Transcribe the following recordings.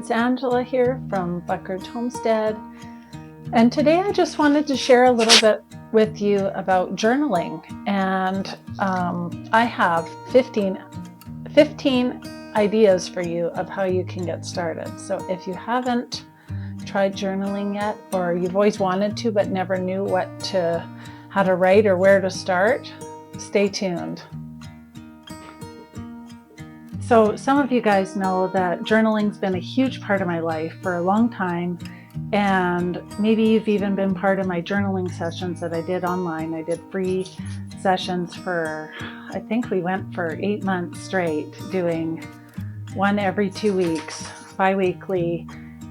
it's Angela here from Homestead, and today I just wanted to share a little bit with you about journaling, and I have 15 ideas for you of how you can get started. So if you haven't tried journaling yet, or you've always wanted to but never knew how to write or where to start, stay tuned. So some of you guys know that journaling's been a huge part of my life for a long time, and maybe you've even been part of my journaling sessions that I did online. I did free sessions for, I think we went for 8 months straight, doing one every 2 weeks, bi-weekly,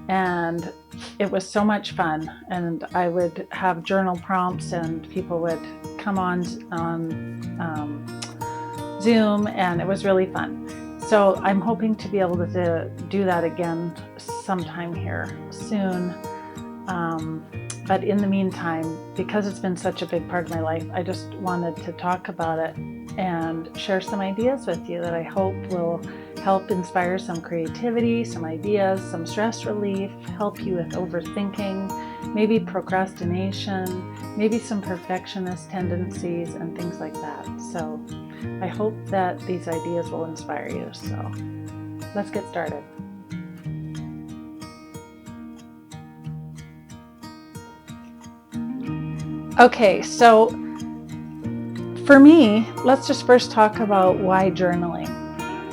and it was so much fun. And I would have journal prompts and people would come on Zoom, and it was really fun. So I'm hoping to be able to do that again sometime here soon. But in the meantime, because it's been such a big part of my life, I just wanted to talk about it and share some ideas with you that I hope will help inspire some creativity, some ideas, some stress relief, help you with overthinking, maybe procrastination, maybe some perfectionist tendencies and things like that. So I hope that these ideas will inspire you. So let's get started. Okay, so for me, let's just first talk about why journaling.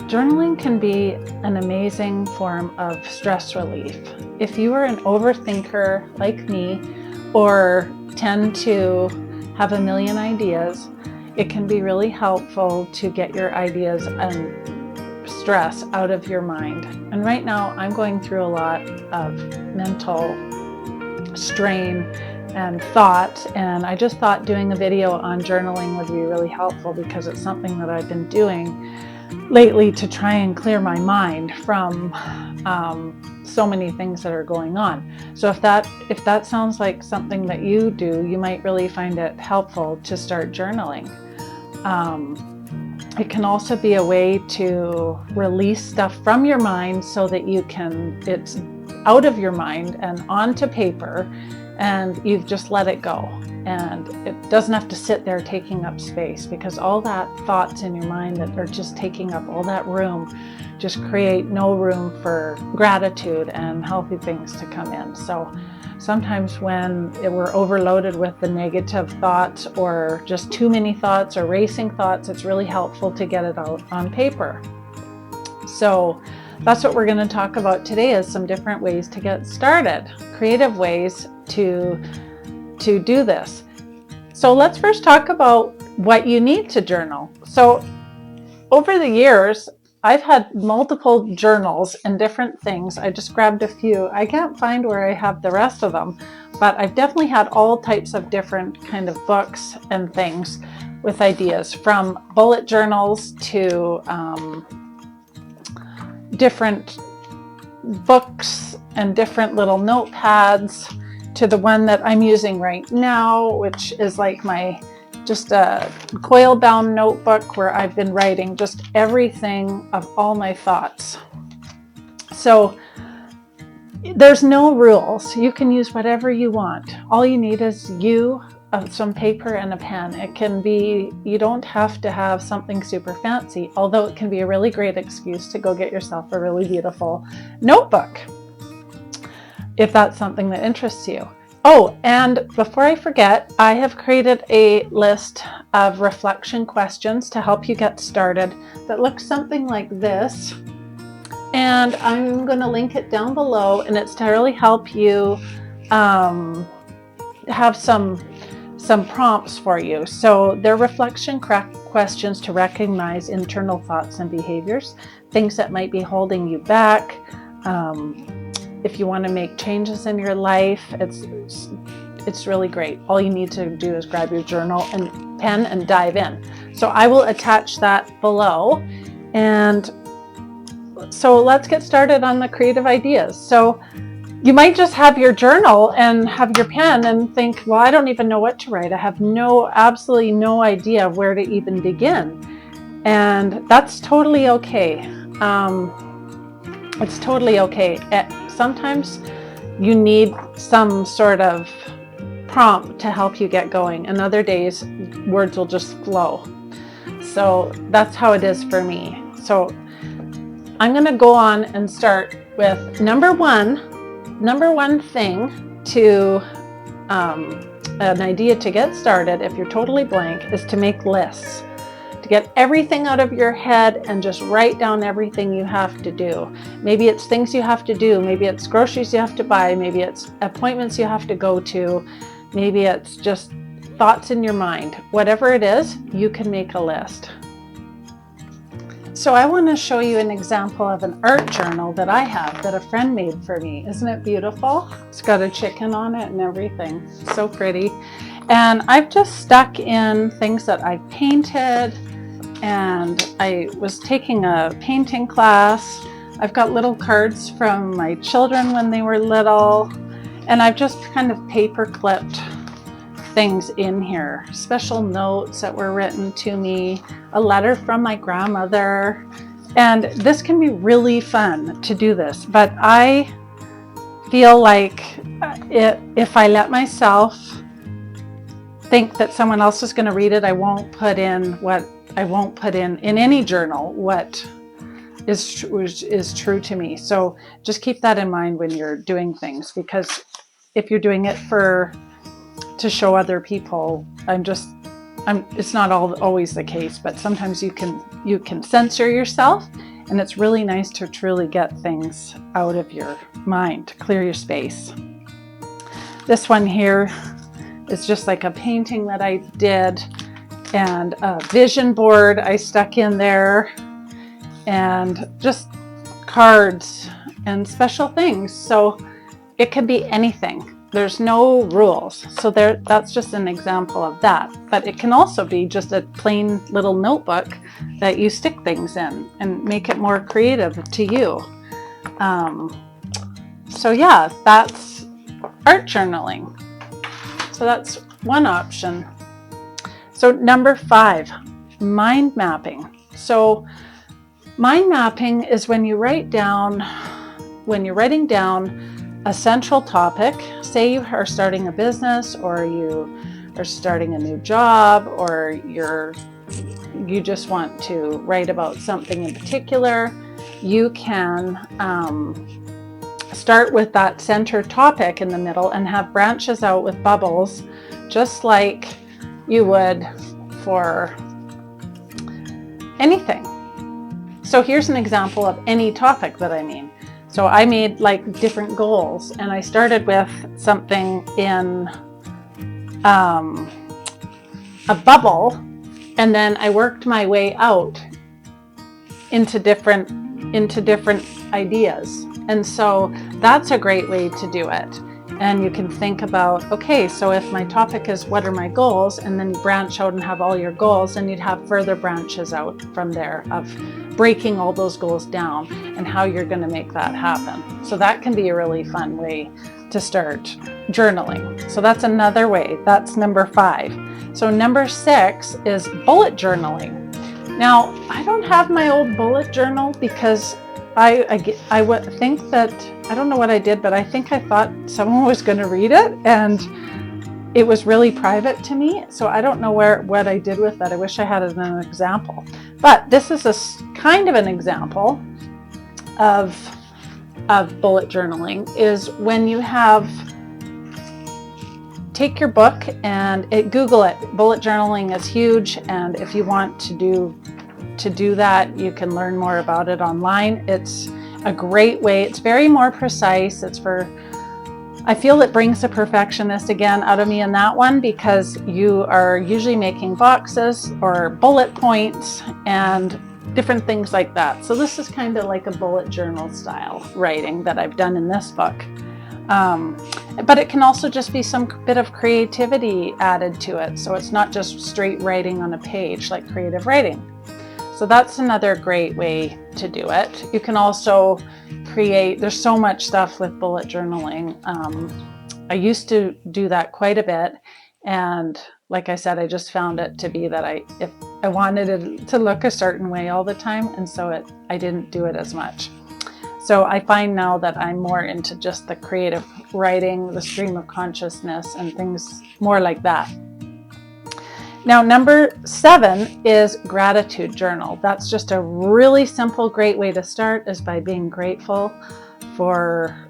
Journaling can be an amazing form of stress relief. If you are an overthinker like me, or tend to have a million ideas, it can be really helpful to get your ideas and stress out of your mind. And right now I'm going through a lot of mental strain and thought, and I just thought doing a video on journaling would be really helpful because it's something that I've been doing lately to try and clear my mind from so many things that are going on. So if that sounds like something that you do, you might really find it helpful to start journaling. It can also be a way to release stuff from your mind so that it's out of your mind and onto paper, and you've just let it go. And it doesn't have to sit there taking up space, because all that thoughts in your mind that are just taking up all that room just create no room for gratitude and healthy things to come in. So sometimes when we're overloaded with the negative thoughts, or just too many thoughts or racing thoughts, it's really helpful to get it out on paper. So that's what we're going to talk about today, is some different ways to get started, creative ways to do this. So let's first talk about what you need to journal. So over the years, I've had multiple journals and different things. I just grabbed a few. I can't find where I have the rest of them, but I've definitely had all types of different kind of books and things with ideas, from bullet journals to different books and different little notepads, to the one that I'm using right now, which is like just a coil bound notebook where I've been writing just everything of all my thoughts. So there's no rules. You can use whatever you want. All you need is some paper and a pen. It can be, you don't have to have something super fancy, although it can be a really great excuse to go get yourself a really beautiful notebook, if that's something that interests you. Oh, and before I forget, I have created a list of reflection questions to help you get started that looks something like this. And I'm going to link it down below, and it's to really help you have some prompts for you. So they're reflection questions to recognize internal thoughts and behaviors, things that might be holding you back. If you want to make changes in your life, it's really great. All you need to do is grab your journal and pen and dive in. So I will attach that below. And so let's get started on the creative ideas. So you might just have your journal and have your pen and think, well, I don't even know what to write. I have absolutely no idea where to even begin. And that's totally okay. It's totally okay. Sometimes you need some sort of prompt to help you get going, and other days words will just flow. So that's how it is for me. So I'm going to go on and start with number one thing to an idea to get started if you're totally blank is to make lists. To get everything out of your head and just write down everything you have to do. Maybe it's things you have to do, maybe it's groceries you have to buy, maybe it's appointments you have to go to, maybe it's just thoughts in your mind. Whatever it is, you can make a list. So I want to show you an example of an art journal that I have that a friend made for me. Isn't it beautiful? It's got a chicken on it and everything. So pretty. And I've just stuck in things that I've painted, and I was taking a painting class. I've got little cards from my children when they were little, and I've just kind of paper clipped things in here. Special notes that were written to me, a letter from my grandmother, and this can be really fun to do this, but I feel like if I let myself think that someone else is going to read it, I won't put in any journal what is true to me. So just keep that in mind when you're doing things, because if you're doing it to show other people, it's not always the case, but sometimes you can censor yourself, and it's really nice to truly get things out of your mind, clear your space. This one here is just like a painting that I did, and a vision board I stuck in there, and just cards and special things. So it could be anything. There's no rules. So that's just an example of that. But it can also be just a plain little notebook that you stick things in and make it more creative to you. So yeah, that's art journaling. So that's one option. So number 5, mind mapping. So mind mapping is when you're writing down a central topic. Say you are starting a business, or you are starting a new job, or you just want to write about something in particular. You can start with that center topic in the middle and have branches out with bubbles, just like you would for anything. So here's an example of any topic that I mean. So I made like different goals, and I started with something in a bubble, and then I worked my way out into different ideas. And so that's a great way to do it. And you can think about, okay, so if my topic is what are my goals, and then you branch out and have all your goals, and you'd have further branches out from there of breaking all those goals down and how you're going to make that happen. So that can be a really fun way to start journaling. So that's another way. That's number 5. So number 6 is bullet journaling. Now, I don't have my old bullet journal because I would think that, I don't know what I did, but I think I thought someone was going to read it, and it was really private to me. So I don't know what I did with that. I wish I had an example. But this is a kind of an example of bullet journaling, is when you take your book and Google it. Bullet journaling is huge, and if you want to do that, you can learn more about it online. It's a great way. It's very more precise. I feel it brings the perfectionist again out of me in that one, because you are usually making boxes or bullet points and different things like that. So this is kind of like a bullet journal style writing that I've done in this book. But it can also just be some bit of creativity added to it. So it's not just straight writing on a page like creative writing. So that's another great way to do it. You can also there's so much stuff with bullet journaling. I used to do that quite a bit. And like I said, I just found it to be that if I wanted it to look a certain way all the time, and so I didn't do it as much. So I find now that I'm more into just the creative writing, the stream of consciousness, and things more like that. Now, number 7 is gratitude journal. That's just a really simple, great way to start, is by being grateful for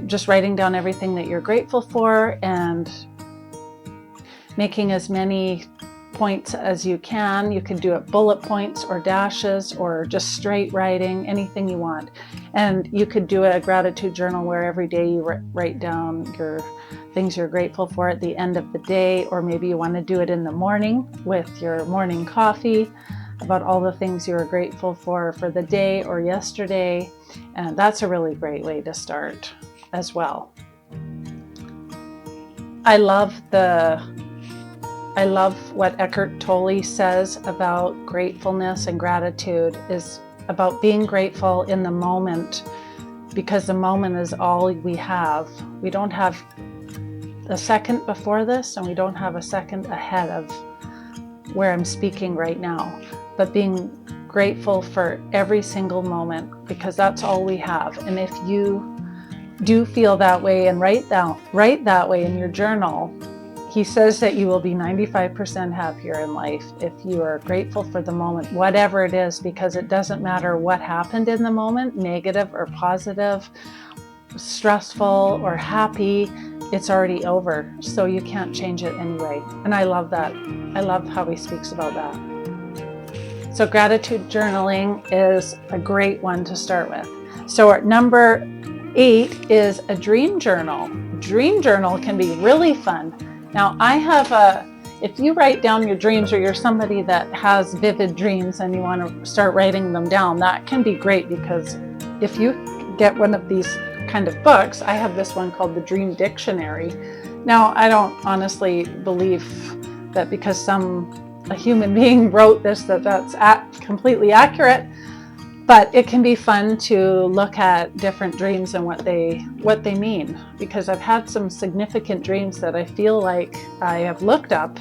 just writing down everything that you're grateful for and making as many points as you can. You can do it bullet points or dashes or just straight writing, anything you want. And you could do a gratitude journal where every day you write down your things you're grateful for at the end of the day, or maybe you want to do it in the morning with your morning coffee, about all the things you're grateful for the day or yesterday. And that's a really great way to start as well. I love what Eckhart Tolle says about gratefulness and gratitude, is about being grateful in the moment, because the moment is all we have. We don't have a second before this, and we don't have a second ahead of where I'm speaking right now, but being grateful for every single moment, because that's all we have. And if you do feel that way and write that way in your journal, he says that you will be 95% happier in life if you are grateful for the moment, whatever it is, because it doesn't matter what happened in the moment, negative or positive, stressful or happy, it's already over. So you can't change it anyway. And I love that. I love how he speaks about that. So gratitude journaling is a great one to start with. So our number 8 is a dream journal. Dream journal can be really fun. Now I have if you write down your dreams, or you're somebody that has vivid dreams and you want to start writing them down, that can be great, because if you get one of these kind of books, I have this one called the Dream Dictionary. Now I don't honestly believe that because a human being wrote this that's completely accurate, but it can be fun to look at different dreams and what they mean, because I've had some significant dreams that I feel like I have looked up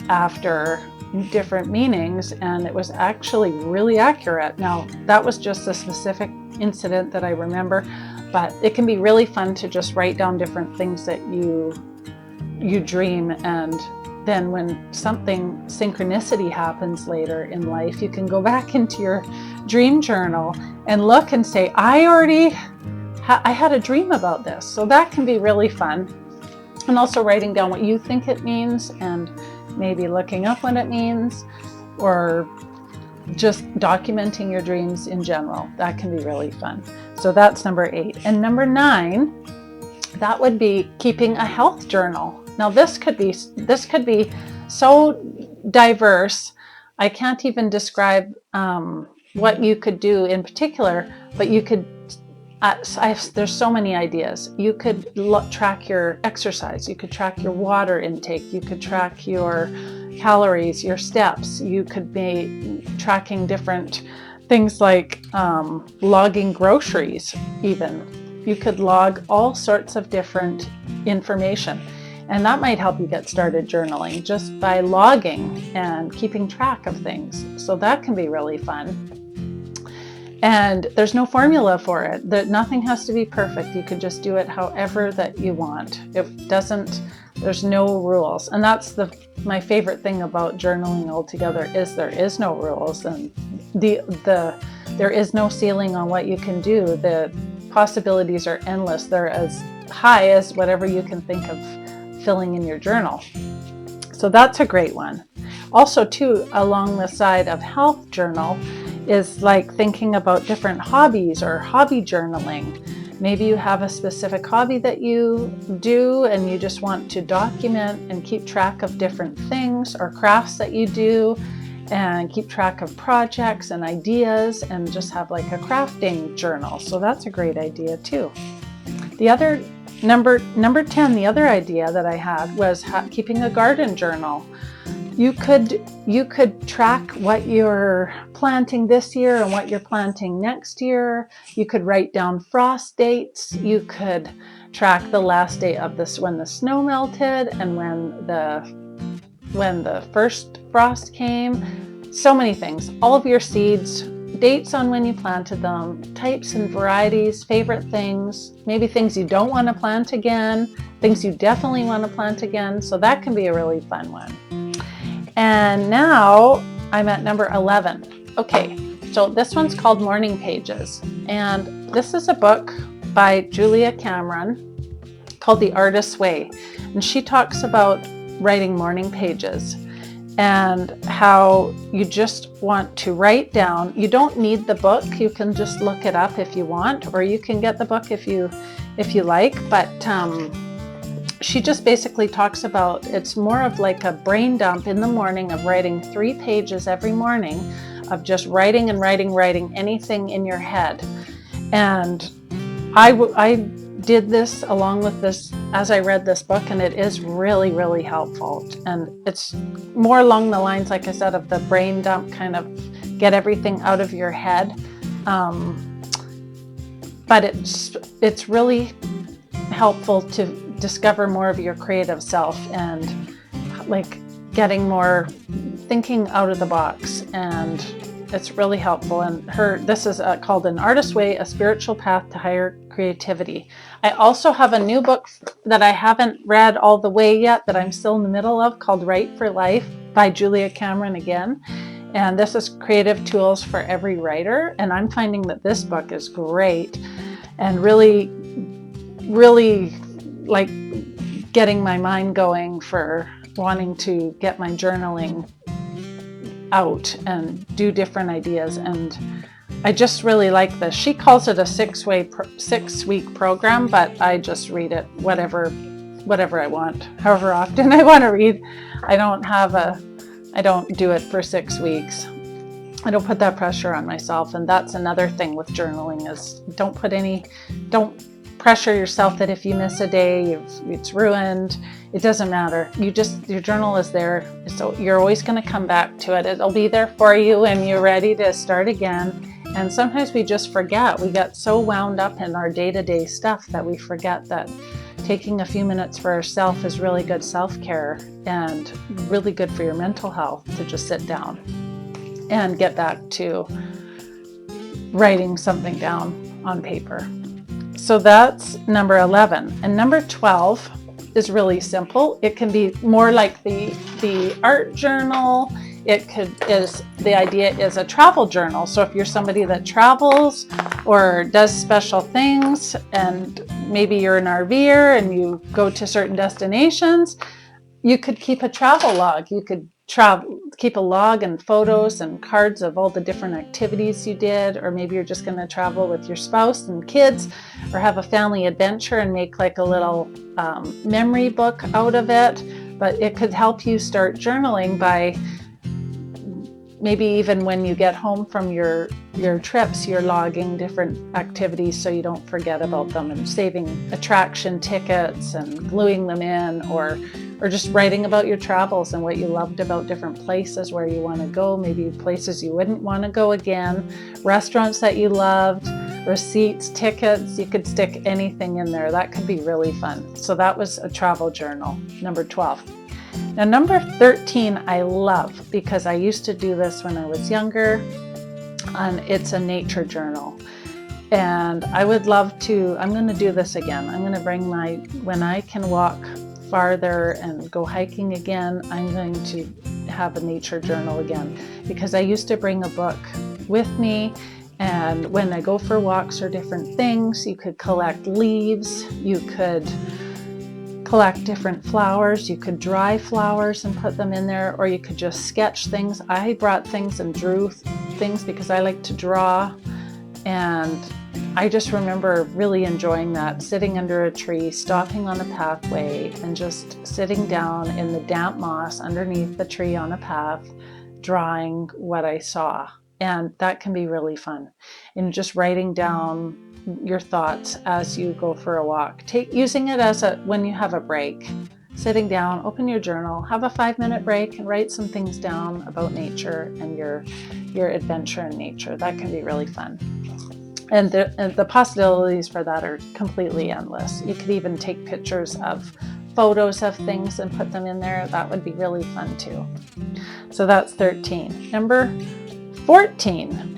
after different meanings, and it was actually really accurate. Now that was just a specific incident that I remember, but it can be really fun to just write down different things that you dream, and then when something synchronicity happens later in life, you can go back into your dream journal and look and say, I had a dream about this. So that can be really fun. And also writing down what you think it means, and maybe looking up what it means, or just documenting your dreams in general. That can be really fun. So that's number 8. And number 9, that would be keeping a health journal. Now this could be so diverse. I can't even describe what you could do in particular, but you could, there's so many ideas. You could track your exercise. You could track your water intake. You could track your calories, your steps. You could be tracking different things like logging groceries even. You could log all sorts of different information. And that might help you get started journaling, just by logging and keeping track of things. So that can be really fun. And there's no formula for it. Nothing has to be perfect. You can just do it however that you want. There's no rules. And that's my favorite thing about journaling altogether, is there is no rules, and there is no ceiling on what you can do. The possibilities are endless. They're as high as whatever you can think of filling in your journal. So that's a great one. Also too, along the side of health journal is like thinking about different hobbies or hobby journaling. Maybe you have a specific hobby that you do and you just want to document and keep track of different things, or crafts that you do, and keep track of projects and ideas, and just have like a crafting journal. So that's a great idea too. The other number 10, the other idea that I had was keeping a garden journal. You could track what you're planting this year and what you're planting next year. You could write down frost dates. You could track the last day of when the snow melted and when the first frost came. So many things. All of your seeds, dates on when you planted them, types and varieties, favorite things, maybe things you don't want to plant again, things you definitely want to plant again. So that can be a really fun one. And now I'm at number 11. Okay, so this one's called Morning Pages. And this is a book by Julia Cameron called The Artist's Way. And she talks about writing morning pages and how you just want to write down. You don't need the book. You can just look it up if you want, or you can get the book if you like. But she just basically talks about, it's more of like a brain dump in the morning of writing 3 pages every morning of just writing and writing anything in your head. And I did this along with this as I read this book, and it is really, really helpful. And it's more along the lines, like I said, of the brain dump, kind of get everything out of your head. But it's really helpful to discover more of your creative self and like getting more thinking out of the box, and it's really helpful. And this is called An Artist's Way, A Spiritual Path to Higher Creativity. I also have a new book that I haven't read all the way yet that I'm still in the middle of called Write for Life by Julia Cameron again. And this is Creative Tools for Every Writer. And I'm finding that this book is great and really, really like getting my mind going for wanting to get my journaling out and do different ideas. And I just really like this. She calls it a 6-week program, but I just read it whatever I want, however often I want to read. I don't do it for 6 weeks. I don't put that pressure on myself. And that's another thing with journaling is don't pressure yourself that if you miss a day, it's ruined. It doesn't matter. Your journal is there. So you're always going to come back to it. It'll be there for you when you're ready to start again. And sometimes we just forget. We get so wound up in our day-to-day stuff that we forget that taking a few minutes for ourselves is really good self-care and really good for your mental health to just sit down and get back to writing something down on paper. So that's number 11. And number 12 is really simple. It can be more like the art journal. The idea is a travel journal. So if you're somebody that travels or does special things, and maybe you're an RVer and you go to certain destinations, you could keep a travel log. You could keep a log and photos and cards of all the different activities you did, or maybe you're just going to travel with your spouse and kids, or have a family adventure and make like a little memory book out of it. But it could help you start journaling by maybe even when you get home from your trips, you're logging different activities so you don't forget about them, and saving attraction tickets and gluing them in, or just writing about your travels and what you loved about different places where you want to go, maybe places you wouldn't want to go again, restaurants that you loved, receipts, tickets. You could stick anything in there. That could be really fun. So that was a travel journal, number 12. Now, number 13, I love because I used to do this when I was younger, and it's a nature journal. And I would love I'm going to do this again. I'm going to bring when I can walk farther and go hiking again, I'm going to have a nature journal again, because I used to bring a book with me. And when I go for walks or different things, you could collect leaves, you could collect different flowers, you could dry flowers and put them in there, or you could just sketch things. I brought things and drew things because I like to draw, and I just remember really enjoying that, sitting under a tree, stopping on a pathway, and just sitting down in the damp moss underneath the tree on a path, drawing what I saw. And that can be really fun. And just writing down your thoughts as you go for a walk. Using it as when you have a break. Sitting down, open your journal, have a 5-minute break, and write some things down about nature and your adventure in nature. That can be really fun. And the possibilities for that are completely endless. You could even take pictures of photos of things and put them in there. That would be really fun too. So that's 13. Number 14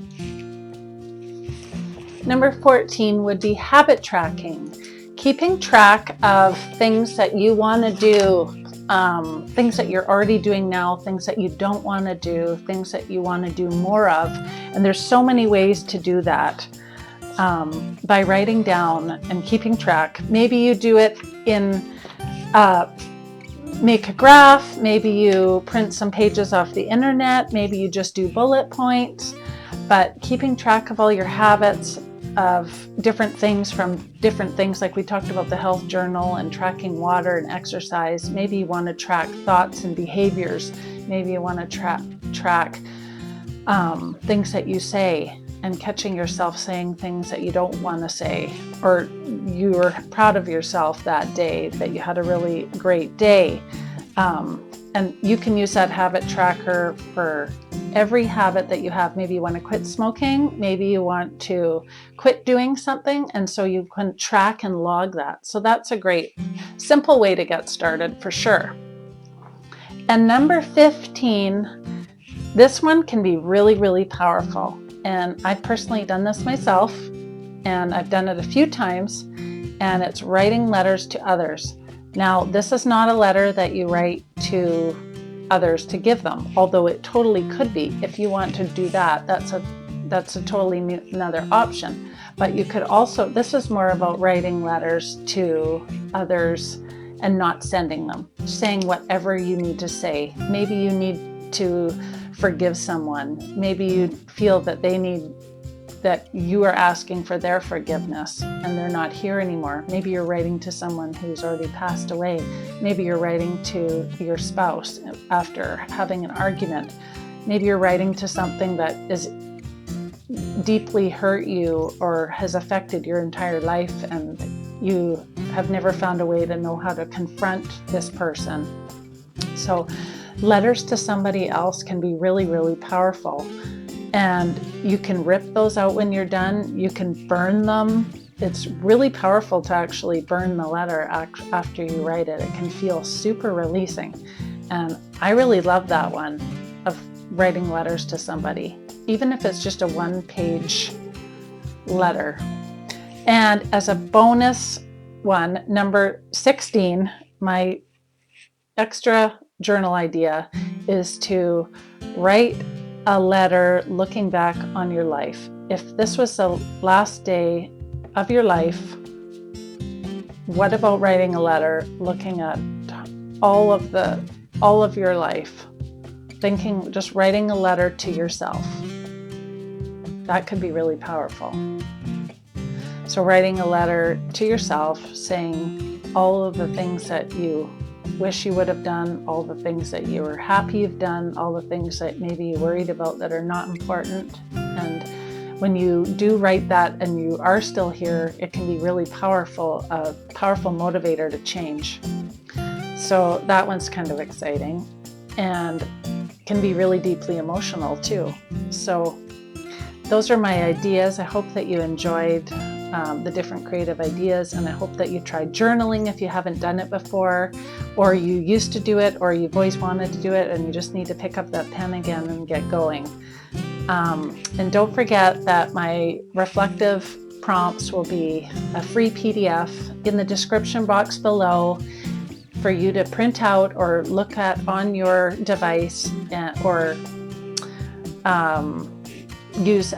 Number 14 would be habit tracking. Keeping track of things that you want to do, things that you're already doing now, things that you don't want to do, things that you want to do more of. And there's so many ways to do that by writing down and keeping track. Maybe you do it in make a graph, maybe you print some pages off the internet, maybe you just do bullet points, but keeping track of all your habits of different things from different things, like we talked about the health journal and tracking water and exercise. Maybe you want to track thoughts and behaviors. Maybe you want to track things that you say and catching yourself saying things that you don't want to say, or you were proud of yourself that day, that you had a really great day. And you can use that habit tracker for every habit that you have. Maybe you want to quit smoking, maybe you want to quit doing something, and so you can track and log that. So that's a great simple way to get started for sure. And number 15, this one can be really, really powerful. And I've personally done this myself, and I've done it a few times, and it's writing letters to others. Now, this is not a letter that you write to others to give them, although it totally could be. If you want to do that, that's a totally another option. But you could also, this is more about writing letters to others and not sending them, saying whatever you need to say. Maybe you need to forgive someone. Maybe you feel that that you are asking for their forgiveness and they're not here anymore. Maybe you're writing to someone who's already passed away. Maybe you're writing to your spouse after having an argument. Maybe you're writing to something that is deeply hurt you or has affected your entire life, and you have never found a way to know how to confront this person. So letters to somebody else can be really, really powerful. And you can rip those out when you're done. You can burn them. It's really powerful to actually burn the letter after you write it. It can feel super releasing. And I really love that one of writing letters to somebody, even if it's just a one-page letter. And as a bonus one, number 16, my extra journal idea is to write a letter looking back on your life. If this was the last day of your life, what about writing a letter looking at all of your life? Thinking, just writing a letter to yourself. That could be really powerful. So writing a letter to yourself saying all of the things that you wish you would have done, all the things that you were happy you've done, all the things that maybe you worried about that are not important. And when you do write that and you are still here, it can be really powerful, a powerful motivator to change. So that one's kind of exciting and can be really deeply emotional too. So those are my ideas. I hope that you enjoyed the different creative ideas, and I hope that you try journaling if you haven't done it before, or you used to do it, or you've always wanted to do it and you just need to pick up that pen again and get going. And don't forget that my reflective prompts will be a free PDF in the description box below for you to print out or look at on your device, or use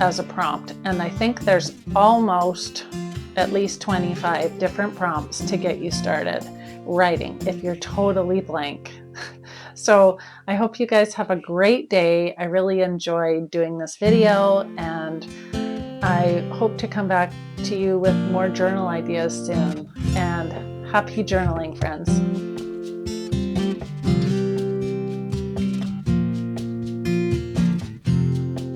as a prompt. And I think there's almost at least 25 different prompts to get you started writing if you're totally blank. So I hope you guys have a great day. I really enjoyed doing this video, and I hope to come back to you with more journal ideas soon. And happy journaling, friends.